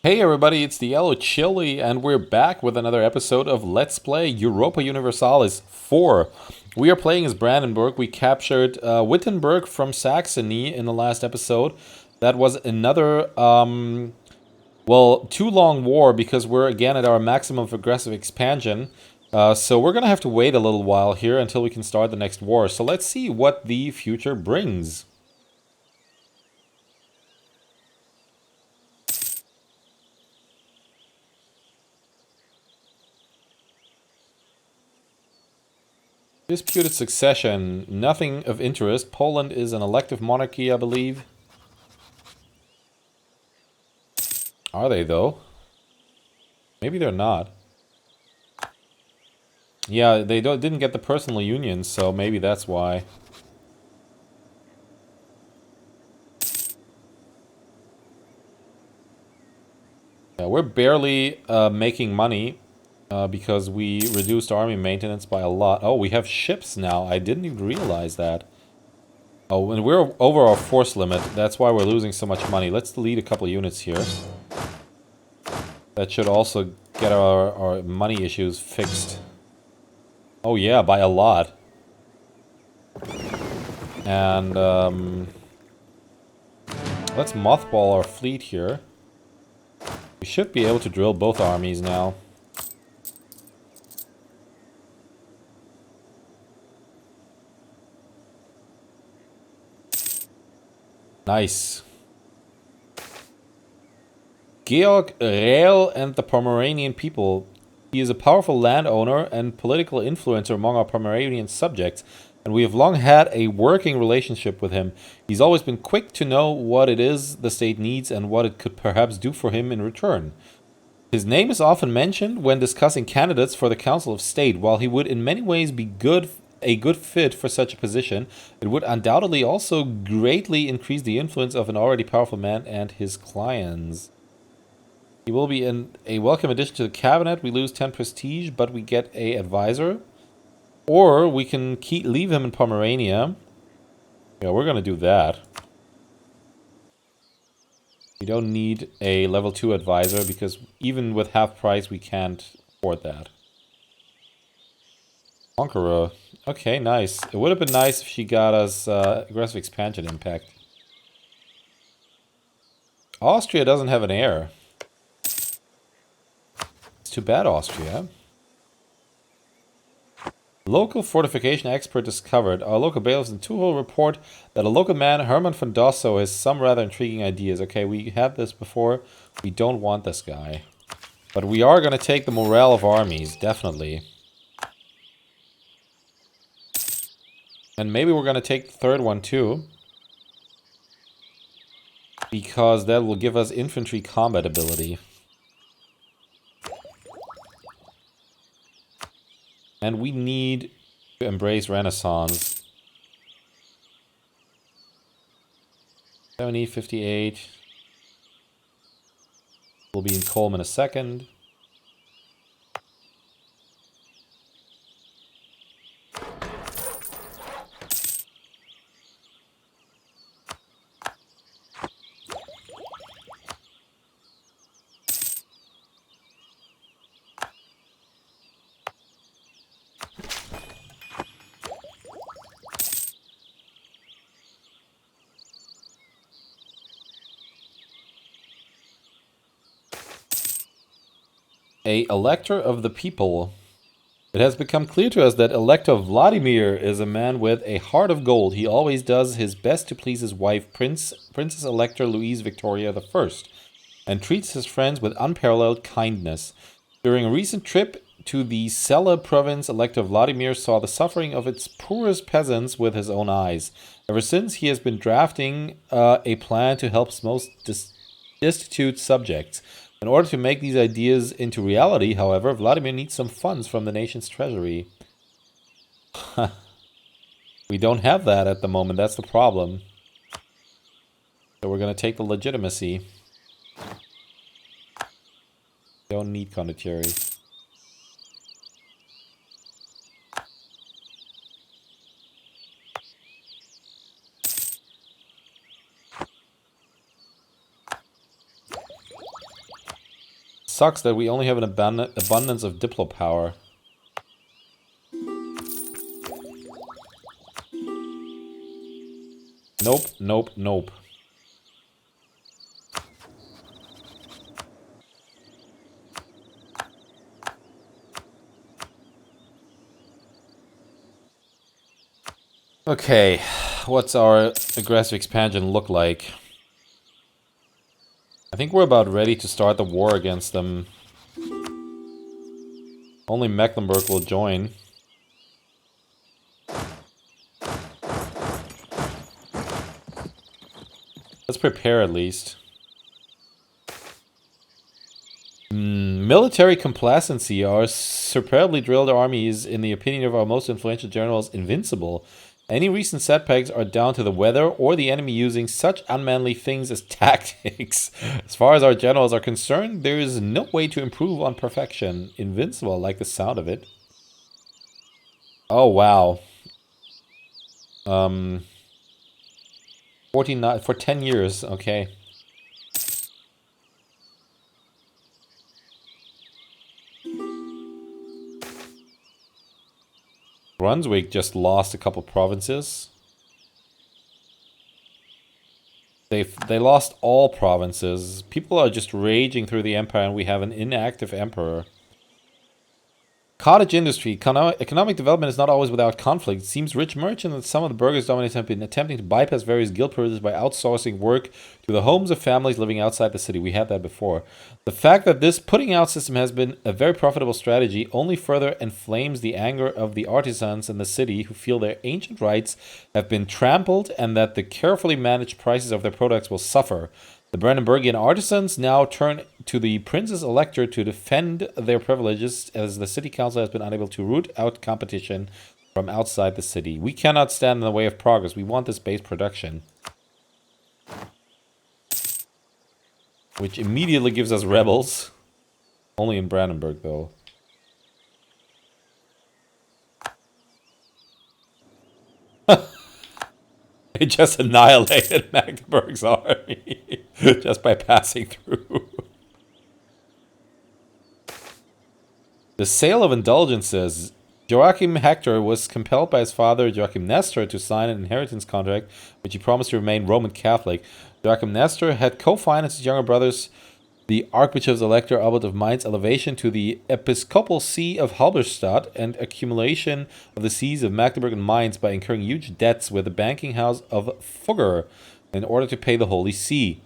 Hey everybody, it's the Yellow Chili, and we're back with another episode of Let's Play Europa Universalis 4. We are playing as Brandenburg. We captured Wittenberg from Saxony in the last episode. That was another, too long war because we're again at our maximum of aggressive expansion. So we're gonna have to wait a little while here until we can start the next war. So let's see what the future brings. Disputed succession, nothing of interest. Poland is an elective monarchy, I believe. Are they, though? Maybe they're not. Yeah, they didn't get the personal unions, so maybe that's why. Yeah, we're barely making money because we reduced army maintenance by a lot. Oh, we have ships now. I didn't even realize that. Oh, and we're over our force limit. That's why we're losing so much money. Let's delete a couple units here. That should also get our money issues fixed. Oh yeah, by a lot. And let's mothball our fleet here. We should be able to drill both armies now. Nice. Georg Rehl and the Pomeranian people. He is a powerful landowner and political influencer among our Pomeranian subjects, and we have long had a working relationship with him. He's always been quick to know what it is the state needs and what it could perhaps do for him in return. His name is often mentioned when discussing candidates for the Council of State. While he would in many ways be a good fit for such a position, it would undoubtedly also greatly increase the influence of an already powerful man and his clients. He will be a welcome addition to the cabinet. We lose 10 prestige, but we get a advisor. Or we can leave him in Pomerania. Yeah, we're gonna do that. We don't need a level 2 advisor because even with half price we can't afford that. Conqueror. Okay, nice. It would have been nice if she got us aggressive expansion impact. Austria doesn't have an heir. It's too bad, Austria. Local fortification expert discovered. Our local bailiffs in Tuchel report that a local man, Hermann von Dosso, has some rather intriguing ideas. Okay, we had this before. We don't want this guy. But we are going to take the morale of armies, definitely. And maybe we're going to take the third one too. Because that will give us infantry combat ability. And we need to embrace Renaissance. 70, 58. We'll be in Colm in a second. A elector of the people. It has become clear to us that Elector Vladimir is a man with a heart of gold. He always does his best to please his wife, Princess Elector Louise Victoria I, and treats his friends with unparalleled kindness. During a recent trip to the Celle province, Elector Vladimir saw the suffering of its poorest peasants with his own eyes. Ever since, he has been drafting a plan to help most destitute subjects. In order to make these ideas into reality, however, Vladimir needs some funds from the nation's treasury. We don't have that at the moment, that's the problem. So we're going to take the legitimacy. Don't need condottieri. sucks that we only have an abundance of Diplo power. Nope, nope, nope. Okay, what's our aggressive expansion look like? I think we're about ready to start the war against them. Only Mecklenburg will join. Let's prepare at least. Military complacency. Our superbly drilled armies, in the opinion of our most influential generals, invincible. Any recent setbacks are down to the weather or the enemy using such unmanly things as tactics. As far as our generals are concerned, there is no way to improve on perfection. Invincible, I like the sound of it. Oh, wow. 49 for 10 years, okay. Brunswick just lost a couple provinces. They lost all provinces. People are just raging through the empire, and we have an inactive emperor. Cottage industry. Economic development is not always without conflict. It seems rich merchants and some of the burghers dominants have been attempting to bypass various guild privileges by outsourcing work to the homes of families living outside the city. We had that before. The fact that this putting out system has been a very profitable strategy only further inflames the anger of the artisans in the city who feel their ancient rights have been trampled and that the carefully managed prices of their products will suffer. The Brandenburgian artisans now turn to the Prince's Elector to defend their privileges, as the city council has been unable to root out competition from outside the city. We cannot stand in the way of progress. We want this base production. Which immediately gives us rebels. Only in Brandenburg, though. It just annihilated Magdeburg's army just by passing through. The sale of indulgences. Joachim Hector was compelled by his father, Joachim Nestor, to sign an inheritance contract, which he promised to remain Roman Catholic. Joachim Nestor had co-financed his younger brothers, the Archbishop's Elector Abbot of Mainz, elevation to the Episcopal See of Halberstadt and accumulation of the sees of Magdeburg and Mainz by incurring huge debts with the banking house of Fugger in order to pay the Holy See.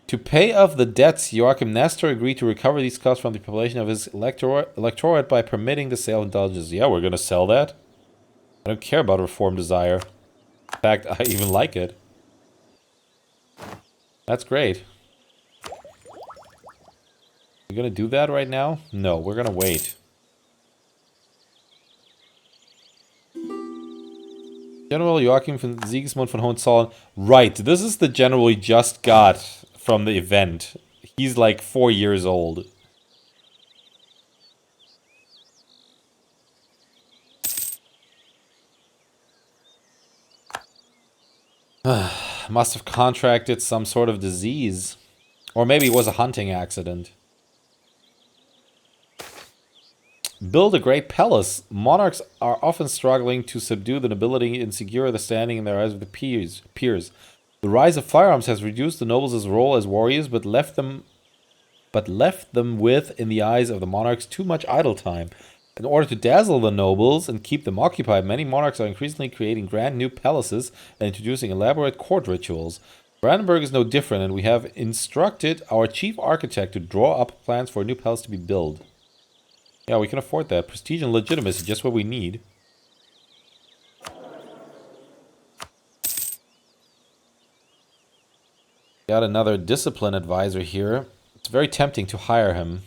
To pay off the debts, Joachim Nestor agreed to recover these costs from the population of his electorate by permitting the sale of indulgences. Yeah, we're going to sell that. I don't care about Reform Desire. In fact, I even like it. That's great. We're gonna do that right now? No, we're gonna wait. General Joachim von Sigismund von Hohenzollern. Right, this is the general we just got from the event. He's like 4 years old. Must have contracted some sort of disease. Or maybe it was a hunting accident. Build a great palace. Monarchs are often struggling to subdue the nobility and secure the standing in their eyes of the peers. The rise of firearms has reduced the nobles' role as warriors, but left them with, in the eyes of the monarchs, too much idle time. In order to dazzle the nobles and keep them occupied, many monarchs are increasingly creating grand new palaces and introducing elaborate court rituals. Brandenburg is no different, and we have instructed our chief architect to draw up plans for a new palace to be built. Yeah, we can afford that. Prestige and legitimacy, just what we need. Got another discipline advisor here. It's very tempting to hire him.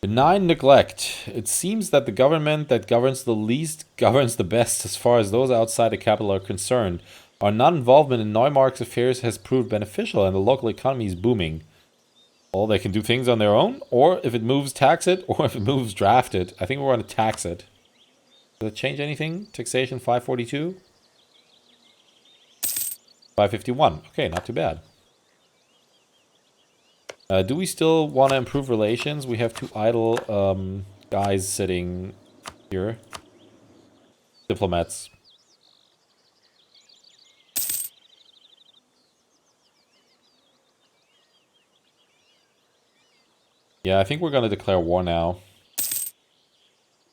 Benign neglect. It seems that the government that governs the least governs the best as far as those outside the capital are concerned. Our non-involvement in Neumark's affairs has proved beneficial and the local economy is booming. Well, they can do things on their own, or if it moves, tax it, or if it moves, draft it. I think we're going to tax it. Does it change anything? Taxation 542? 551. Okay, not too bad. Do we still want to improve relations? We have two idle guys sitting here. Diplomats. Yeah, I think we're going to declare war now.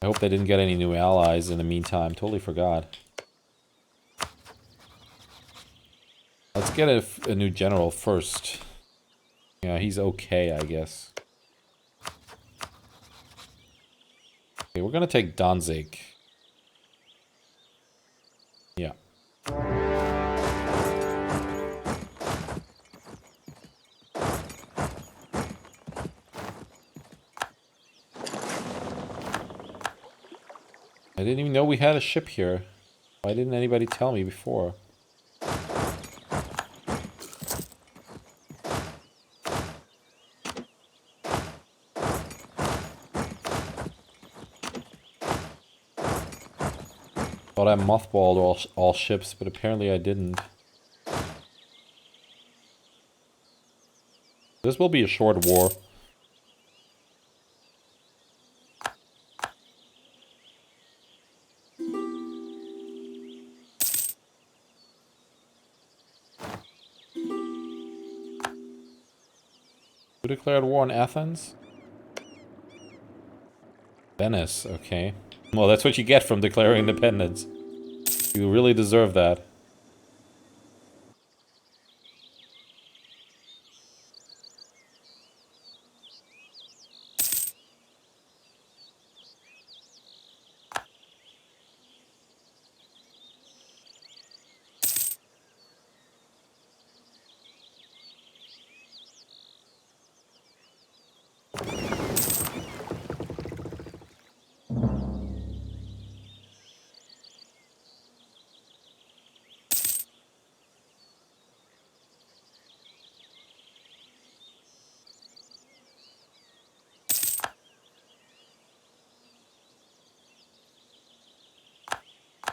I hope they didn't get any new allies in the meantime. Totally forgot. Let's get a new general first. Yeah, he's okay, I guess. Okay, we're going to take Danzig. Yeah. I didn't even know we had a ship here. Why didn't anybody tell me before? Thought I mothballed all ships, but apparently I didn't. This will be a short war. Who declared war on Athens? Venice, okay. Well, that's what you get from declaring independence. You really deserve that.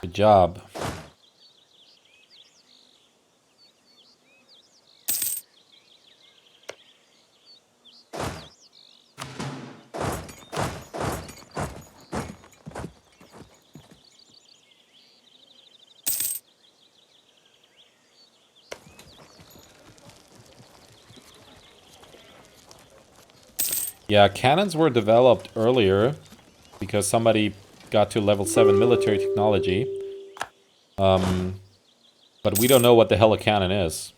Good job. Yeah, cannons were developed earlier because somebody got to level 7 military technology. But we don't know what the hell a cannon is.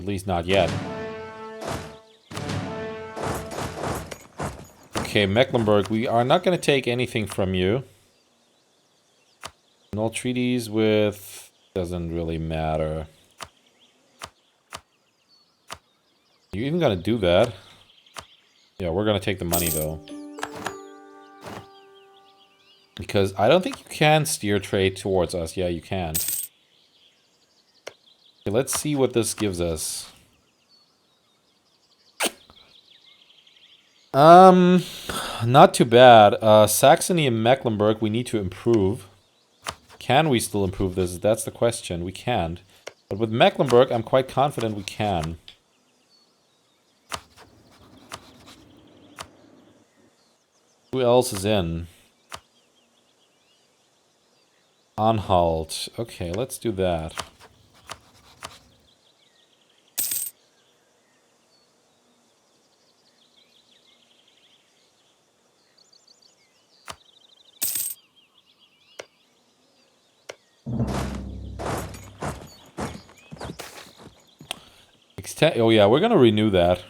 At least not yet. Okay, Mecklenburg, we are not going to take anything from you. Null treaties with... doesn't really matter. You even gonna do that? Yeah, we're gonna take the money though. Because I don't think you can steer trade towards us. Yeah, you can. Okay, let's see what this gives us. Not too bad. Saxony and Mecklenburg, we need to improve. Can we still improve this? That's the question. We can't. But with Mecklenburg, I'm quite confident we can. Who else is in? Anhalt. Okay, let's do that. Oh yeah, we're gonna renew that.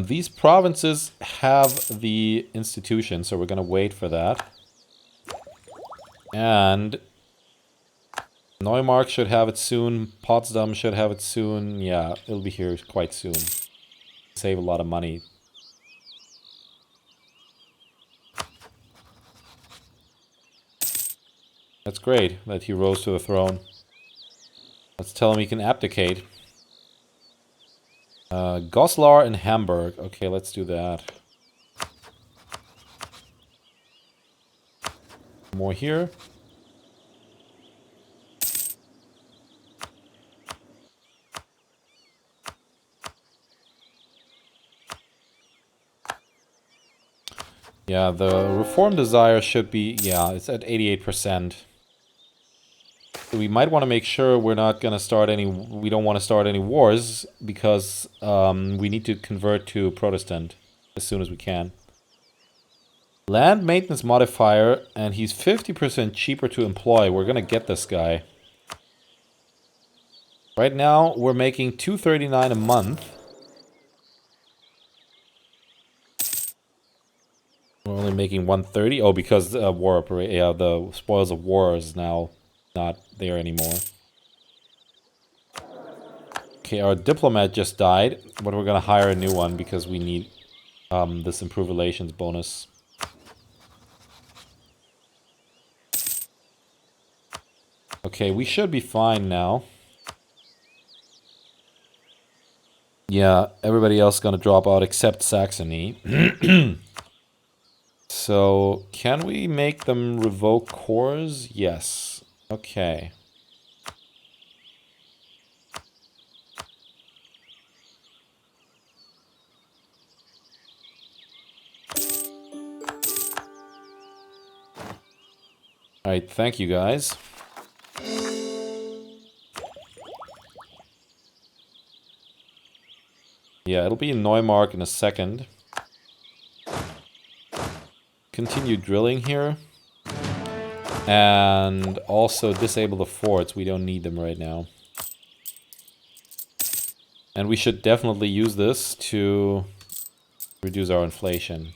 These provinces have the institution, so we're gonna wait for that. And Neumark should have it soon. Potsdam should have it soon. Yeah, it'll be here quite soon. Save a lot of money. That's great that he rose to the throne. Let's tell him he can abdicate. Goslar and Hamburg. Okay, let's do that. More here. Yeah, the reform desire should be, yeah, it's at 88%. So we might want to make sure we're not going to start any, we don't want to start any wars, because we need to convert to Protestant as soon as we can. Land maintenance modifier, and he's 50% cheaper to employ. We're going to get this guy. Right now, we're making $239 a month. We're only making 130. Oh, because the spoils of war is now not there anymore. Okay, our diplomat just died, but we're gonna hire a new one because we need this improved relations bonus. Okay, we should be fine now. Yeah, everybody else is gonna drop out except Saxony. So, can we make them revoke cores? Yes. Okay. Alright, thank you guys. Yeah, it'll be in Neumark in a second. Continue drilling here. And also disable the forts. We don't need them right now. And we should definitely use this to reduce our inflation.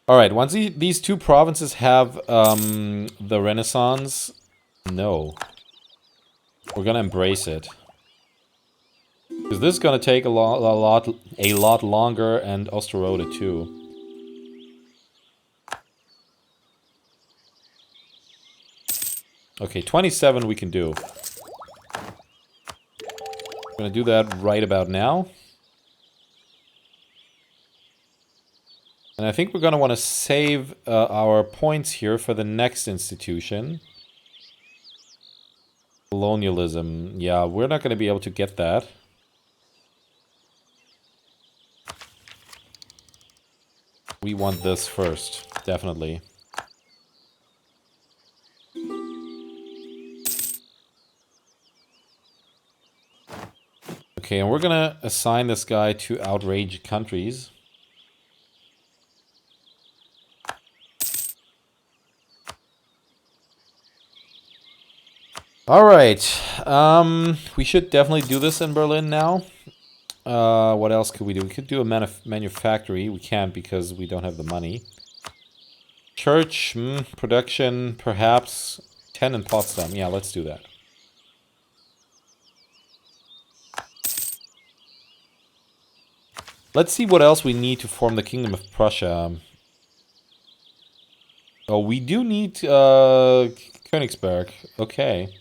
Alright, once these two provinces have the Renaissance, no. We're gonna embrace it. Because this is gonna take a lot longer, and Osterode too. Okay, 27 we can do. We're gonna do that right about now. And I think we're going to want to save our points here for the next institution. Colonialism. Yeah, we're not going to be able to get that. We want this first, definitely. Okay, and we're going to assign this guy to outraged countries. Alright, we should definitely do this in Berlin now. What else could we do? We could do a manufactory. We can't because we don't have the money. Church, production, perhaps. 10 in Potsdam. Yeah, let's do that. Let's see what else we need to form the Kingdom of Prussia. Oh, we do need Königsberg. Okay.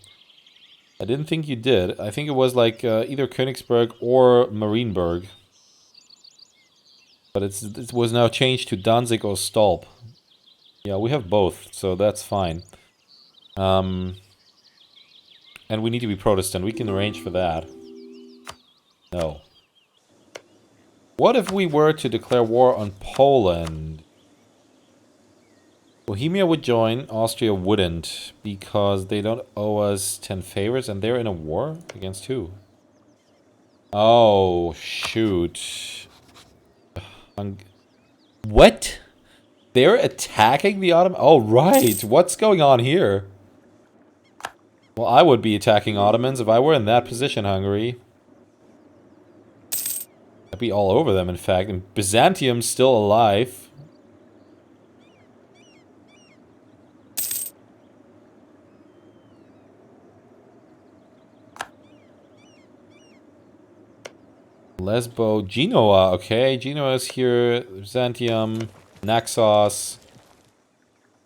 I didn't think you did. I think it was like either Königsberg or Marienburg. But it was now changed to Danzig or Stolp. Yeah, we have both, so that's fine. And we need to be Protestant. We can arrange for that. No. What if we were to declare war on Poland? Bohemia would join, Austria wouldn't, because they don't owe us 10 favors, and they're in a war? Against who? Oh, shoot. What? They're attacking the Ottoman? Oh, right. What's going on here? Well, I would be attacking Ottomans if I were in that position, Hungary. I'd be all over them, in fact. And Byzantium's still alive. Lesbo, Genoa, okay. Genoa is here. Byzantium, Naxos.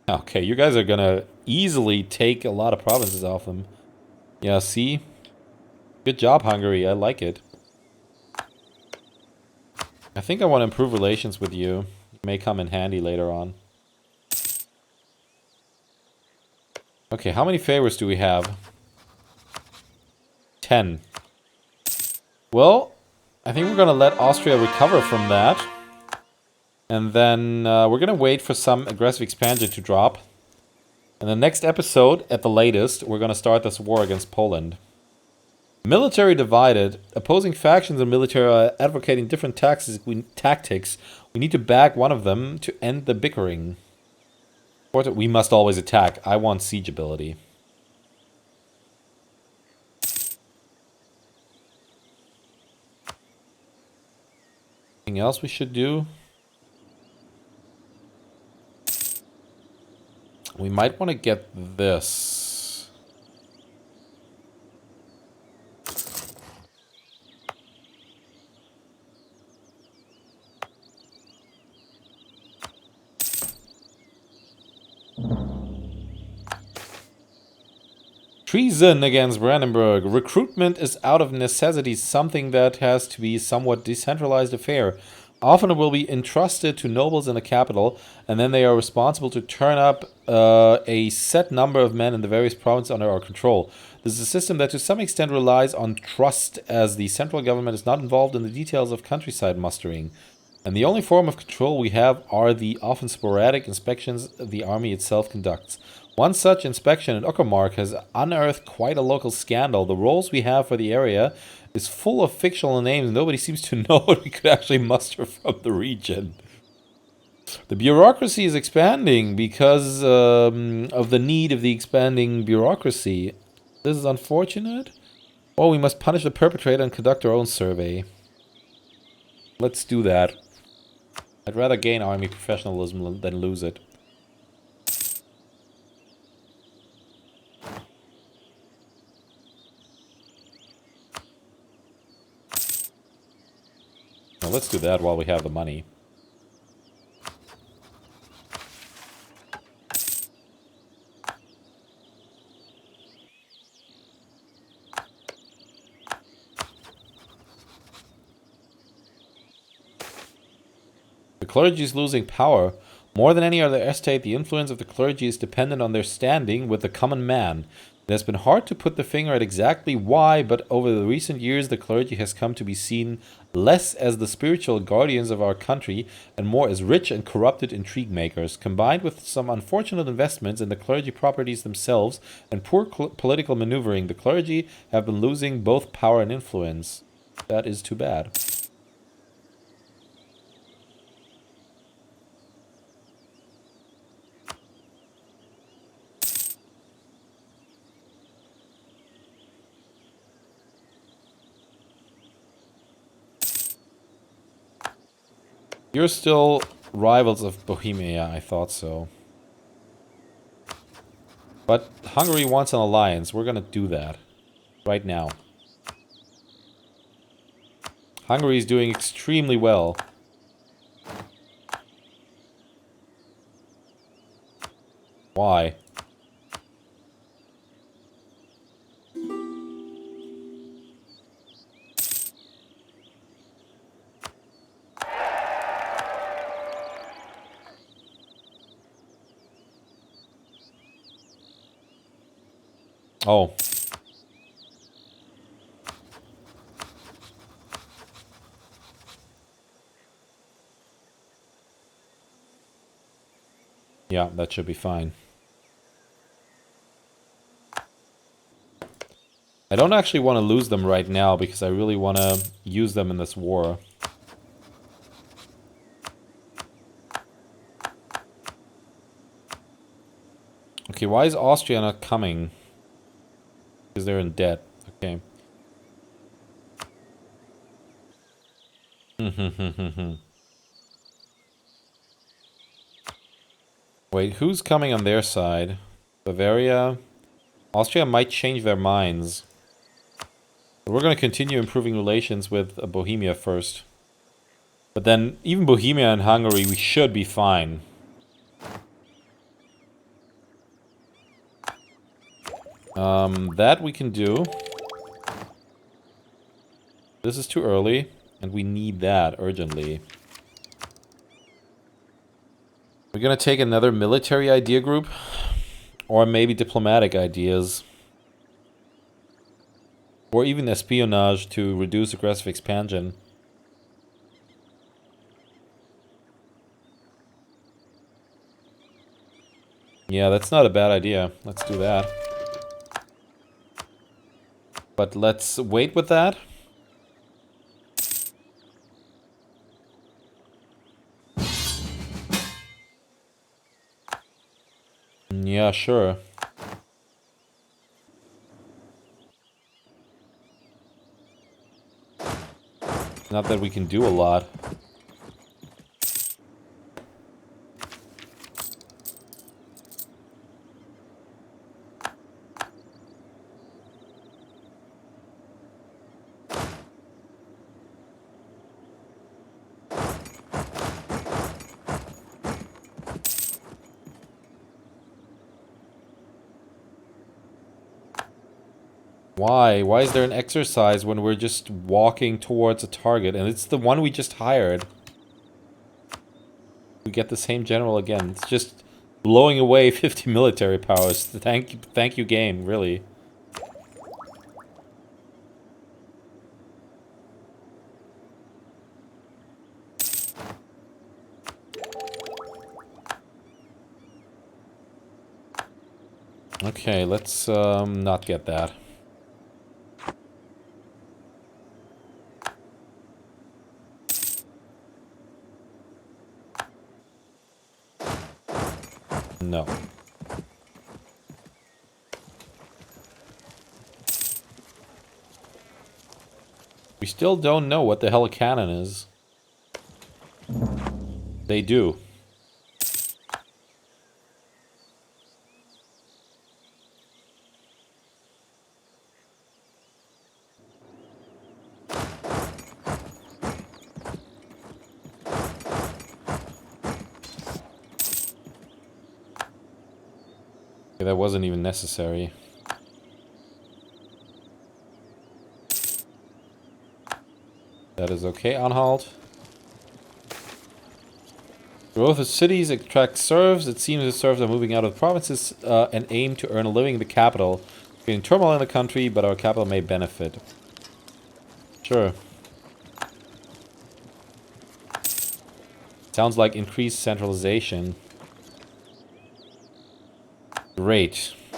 Okay, you guys are gonna easily take a lot of provinces off them. Yeah, see? Good job, Hungary. I like it. I think I want to improve relations with you. It may come in handy later on. Okay, how many favors do we have? 10. Well, I think we're gonna let Austria recover from that. And then we're gonna wait for some aggressive expansion to drop. And the next episode, at the latest, we're gonna start this war against Poland. Military divided. Opposing factions and military are advocating different tactics. We need to back one of them to end the bickering. We must always attack. I want siege ability. Anything else we should do? We might want to get this. Treason against Brandenburg. Recruitment is out of necessity something that has to be somewhat decentralized affair. Often it will be entrusted to nobles in the capital, and then they are responsible to turn up a set number of men in the various provinces under our control. This is a system that to some extent relies on trust, as the central government is not involved in the details of countryside mustering. And the only form of control we have are the often sporadic inspections the army itself conducts. One such inspection in Uckermark has unearthed quite a local scandal. The rolls we have for the area is full of fictional names. Nobody seems to know what we could actually muster from the region. The bureaucracy is expanding because of the need of the expanding bureaucracy. This is unfortunate. Oh, we must punish the perpetrator and conduct our own survey. Let's do that. I'd rather gain army professionalism than lose it. Now let's do that while we have the money. The clergy is losing power. More than any other estate, the influence of the clergy is dependent on their standing with the common man. It has been hard to put the finger at exactly why, but over the recent years the clergy has come to be seen less as the spiritual guardians of our country and more as rich and corrupted intrigue makers. Combined with some unfortunate investments in the clergy properties themselves and poor political maneuvering, the clergy have been losing both power and influence. That is too bad. You're still rivals of Bohemia, I thought so. But Hungary wants an alliance. We're gonna do that. Right now. Hungary is doing extremely well. Why? Oh. Yeah, that should be fine. I don't actually want to lose them right now because I really want to use them in this war. Okay, why is Austria not coming? Because they're in debt. Okay. Wait, who's coming on their side? Bavaria? Austria might change their minds. But we're going to continue improving relations with Bohemia first. But then, even Bohemia and Hungary, we should be fine. That we can do. This is too early, and we need that urgently. We're gonna take another military idea group, or maybe diplomatic ideas, or even espionage to reduce aggressive expansion. Yeah, that's not a bad idea. Let's do that. But let's wait with that. Yeah, sure. Not that we can do a lot. Why? Why is there an exercise when we're just walking towards a target? And it's the one we just hired. We get the same general again. It's just blowing away 50 military powers. Thank you game, really. Okay, let's not get that. No. We still don't know what the hell a cannon is. They do. Okay, that wasn't even necessary. That is okay, Anhalt. Growth of cities attracts serfs. It seems the serfs are moving out of the provinces and aim to earn a living in the capital. Creating turmoil in the country, but our capital may benefit. Sure. Sounds like increased centralization. Great. I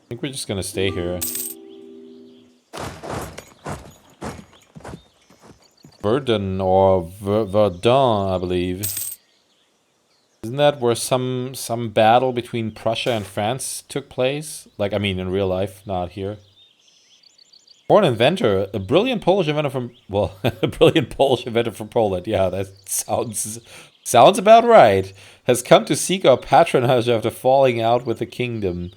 think we're just gonna stay here. Verdun or Verdun, I believe. Isn't that where some battle between Prussia and France took place? Like, I mean, in real life, not here. Born inventor, a brilliant Polish inventor from, well, a brilliant Polish inventor from Poland. Yeah, that sounds about right. Has come to seek our patronage after falling out with the kingdom.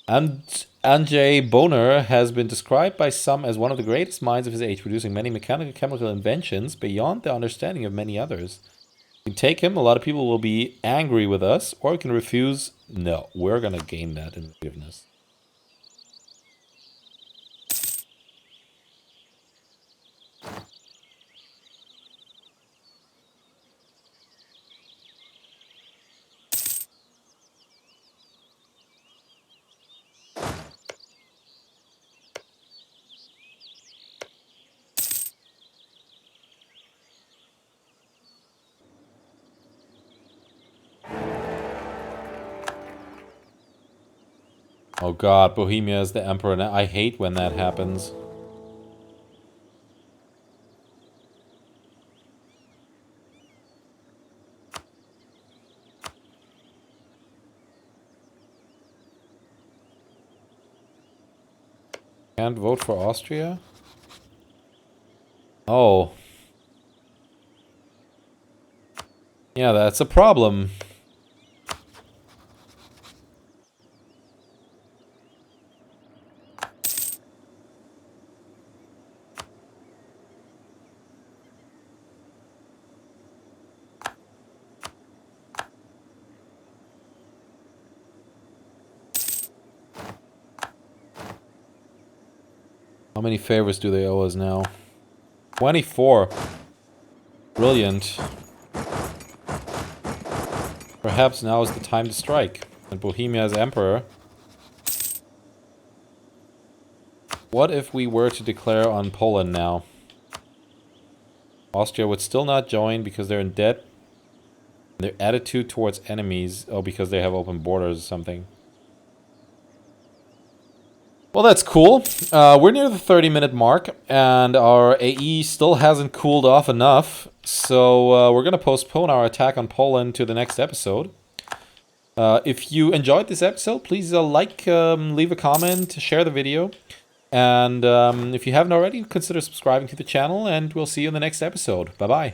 And Andrzej Boner has been described by some as one of the greatest minds of his age, producing many mechanical chemical inventions beyond the understanding of many others. We can take him, a lot of people will be angry with us, or we can refuse. No, we're gonna gain that in forgiveness. Oh god, Bohemia is the emperor now. I hate when that happens. Can't vote for Austria? Oh. Yeah, that's a problem. How many favors do they owe us now? 24. Brilliant. Perhaps now is the time to strike. And Bohemia as emperor. What if we were to declare on Poland now? Austria would still not join because they're in debt. Their attitude towards enemies. Oh, because they have open borders or something. Well, that's cool. We're near the 30-minute mark, and our AE still hasn't cooled off enough. So we're going to postpone our attack on Poland to the next episode. If you enjoyed this episode, please leave a comment, share the video. And if you haven't already, consider subscribing to the channel, and we'll see you in the next episode. Bye-bye.